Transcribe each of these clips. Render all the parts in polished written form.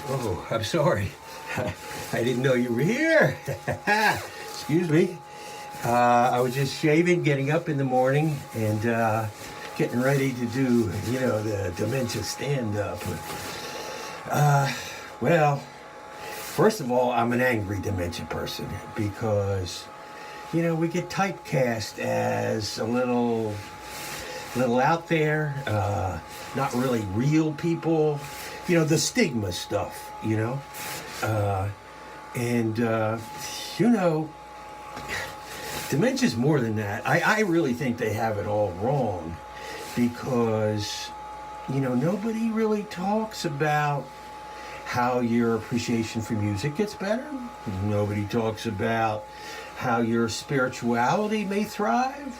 Oh, I'm sorry. I didn't know you were here. Excuse me. I was just shaving, getting up in the morning, and getting ready to do, the dementia stand-up. Well, first of all, I'm an angry dementia person because, we get typecast as a little out there, not really real people, the stigma stuff, dementia's more than that. I really think they have it all wrong because, nobody really talks about how your appreciation for music gets better. Nobody talks about how your spirituality may thrive.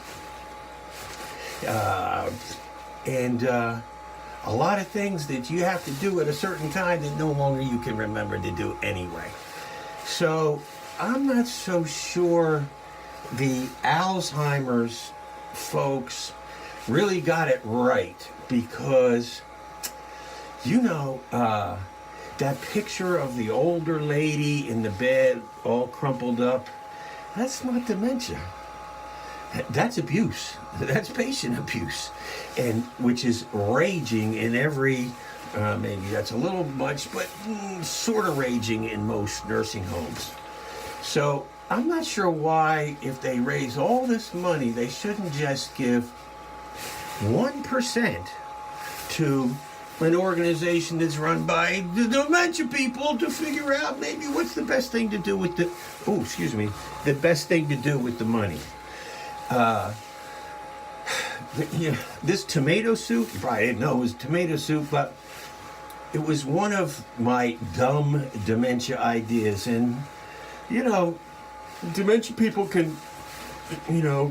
And a lot of things that you have to do at a certain time that no longer you can remember to do anyway. So I'm not so sure the Alzheimer's folks really got it right because, that picture of the older lady in the bed all crumpled up, that's not dementia. That's abuse. That's patient abuse, and which is raging in every, maybe that's a little much, but sort of raging in most nursing homes. So I'm not sure why, if they raise all this money, they shouldn't just give 1% to an organization that's run by the dementia people to figure out maybe what's the best thing to do with the best thing to do with the money. This tomato soup, you probably didn't know it was tomato soup, but it was one of my dumb dementia ideas. And, dementia people can,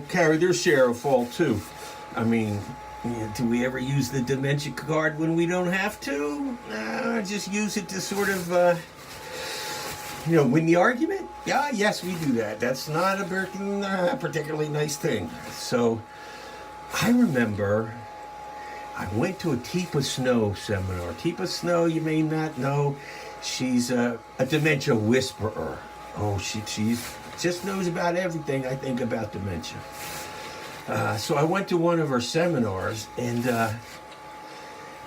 carry their share of fault too. I mean, do we ever use the dementia card when we don't have to? Just use it to sort of, win the argument? Yeah, yes, we do that. That's not a particularly nice thing. So I remember I went to a Teepa Snow seminar. Teepa Snow, you may not know, she's a dementia whisperer. Oh, she just knows about everything, I think, about dementia. So I went to one of her seminars, and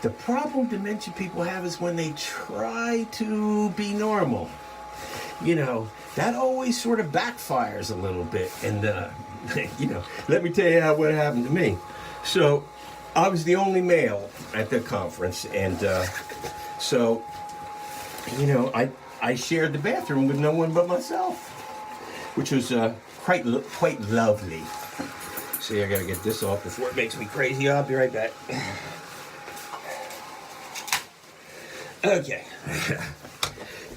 the problem dementia people have is when they try to be normal. That always sort of backfires a little bit. And, let me tell you what happened to me. So I was the only male at the conference, and I shared the bathroom with no one but myself, which was quite lovely. See, I gotta get this off before it makes me crazy. I'll be right back. Okay.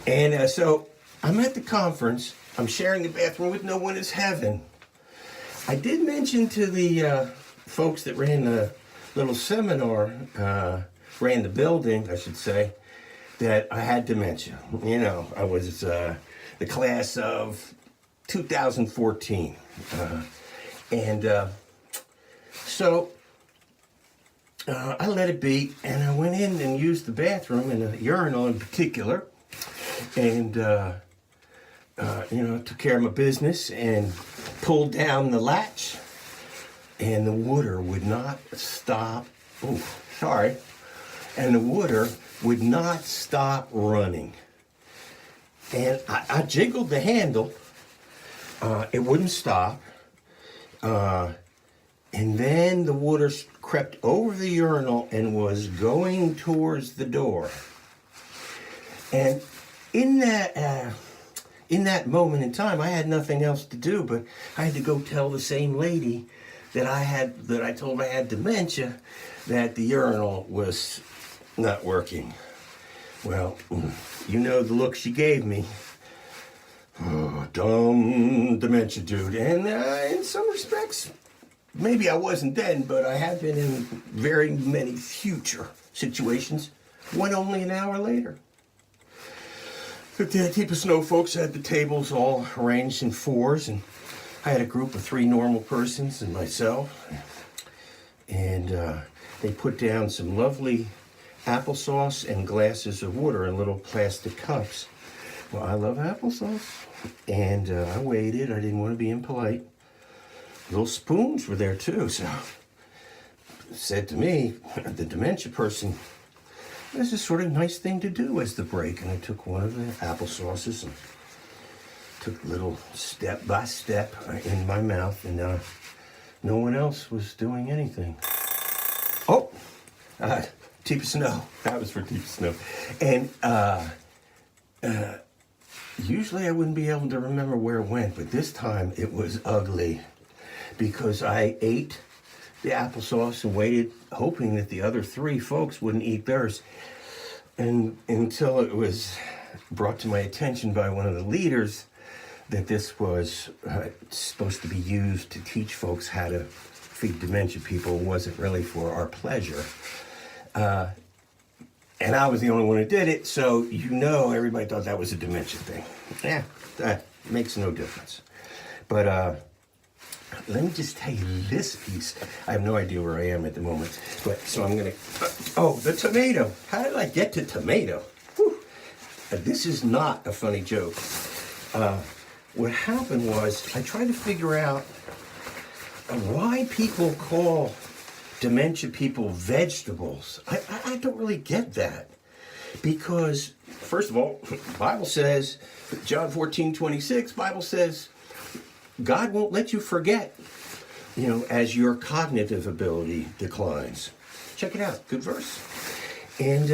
And so I'm at the conference. I'm sharing the bathroom with no one is heaven. I did mention to the folks that ran the little seminar, ran the building, I should say, that I had dementia. I was the class of 2014. So I let it be, and I went in and used the bathroom, and a urinal in particular, and took care of my business and pulled down the latch, and the water would not stop. And the water would not stop running. And I jiggled the handle. It wouldn't stop. And then the water crept over the urinal and was going towards the door. And in that moment in time, I had nothing else to do, but I had to go tell the same lady that I told I had dementia, that the urinal was not working. Well, the look she gave me. Oh, dumb dementia dude. And in some respects, maybe I wasn't then, but I have been in very many future situations, one only an hour later. The Teepa Snow folks had the tables all arranged in fours, and I had a group of 3 normal persons and myself. And they put down some lovely applesauce and glasses of water in little plastic cups. Well, I love applesauce, and I waited. I didn't want to be impolite. Little spoons were there too, so it said to me, the dementia person, this is sort of nice thing to do as the break. And I took one of the applesauces and took a little step by step in my mouth, and no one else was doing anything. Oh, deep snow. That was for deep snow. And usually I wouldn't be able to remember where it went, but this time it was ugly because I ate the applesauce and waited, hoping that the other three folks wouldn't eat theirs. And until it was brought to my attention by one of the leaders that this was supposed to be used to teach folks how to feed dementia people, it wasn't really for our pleasure. And I was the only one who did it, so everybody thought that was a dementia thing. Yeah, that makes no difference. But let me just tell you this piece. I have no idea where I am at the moment, but so I'm gonna. The tomato. How did I get to tomato? Whew. This is not a funny joke. What happened was I tried to figure out why people call dementia people vegetables. I don't really get that. Because, first of all, the Bible says, John 14:26, Bible says, God won't let you forget, as your cognitive ability declines. Check it out, good verse. And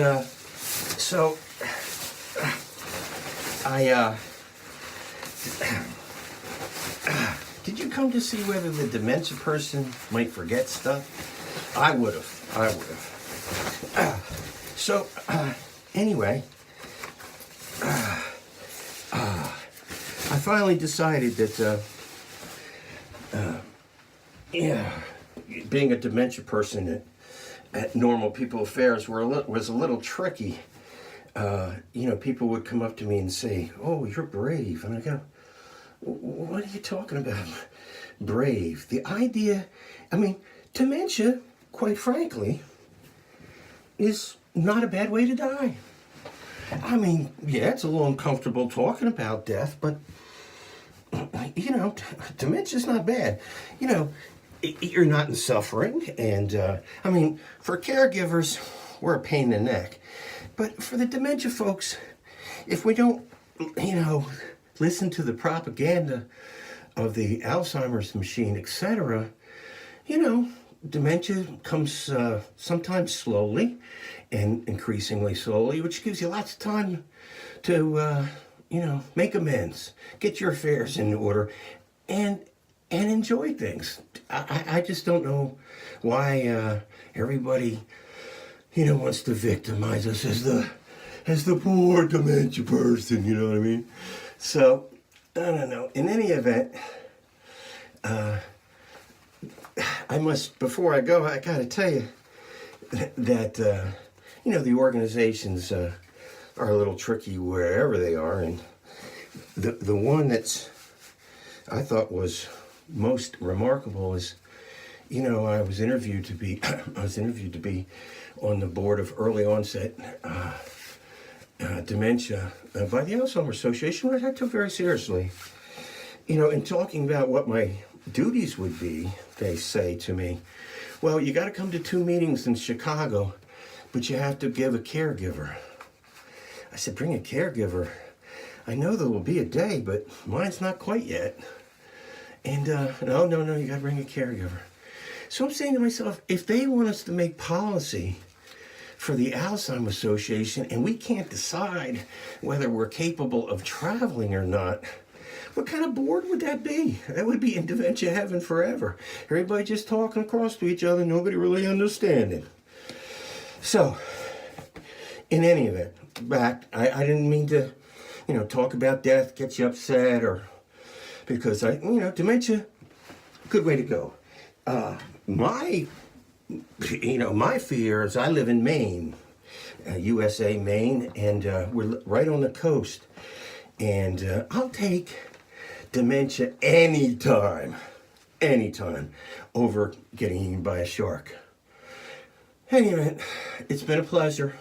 did you come to see whether the dementia person might forget stuff? I would have. Anyway, I finally decided that, being a dementia person at Normal People Affairs was a little tricky. People would come up to me and say, "Oh, you're brave," and I go, "What are you talking about, brave?" The idea, dementia, quite frankly, is not a bad way to die. It's a little uncomfortable talking about death, but, dementia's not bad. You're not in suffering, and, for caregivers, we're a pain in the neck. But for the dementia folks, if we don't, listen to the propaganda of the Alzheimer's machine, etc., dementia comes sometimes slowly and increasingly slowly, which gives you lots of time to, make amends, get your affairs in order, and enjoy things. I just don't know why everybody, wants to victimize us as the poor dementia person, you know what I mean? So, I don't know. In any event, before I go, I gotta tell you that, the organizations are a little tricky wherever they are, and the one that's I thought was most remarkable is, I was interviewed to be on the board of early onset dementia by the Alzheimer's Association, which I took very seriously. In talking about what my duties would be, they say to me, "Well, you got to come to 2 meetings in Chicago, but you have to give a caregiver." I said, "Bring a caregiver? I know there will be a day, but mine's not quite yet." And no, you got to bring a caregiver. So I'm saying to myself, if they want us to make policy for the Alzheimer's Association and we can't decide whether we're capable of traveling or not, what kind of board would that be? That would be in dementia heaven forever. Everybody just talking across to each other, nobody really understanding. So, in any event, I didn't mean to, talk about death, get you upset, or because dementia, good way to go. My fear is I live in Maine, USA, Maine, and we're right on the coast. And I'll take dementia anytime over getting eaten by a shark. Anyway, it's been a pleasure.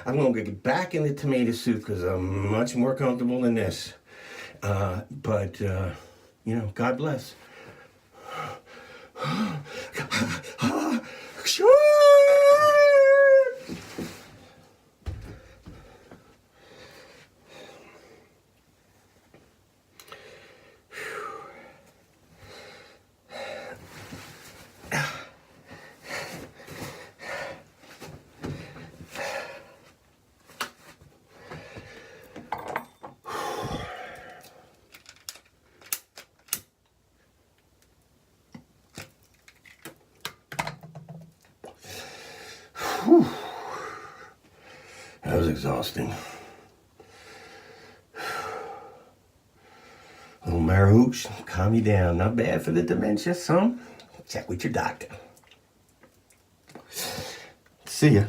I'm going to get back in the tomato soup because I'm much more comfortable than this. But God bless. Whew. That was exhausting. Little Marooch, calm you down. Not bad for the dementia, son. Check with your doctor. See ya.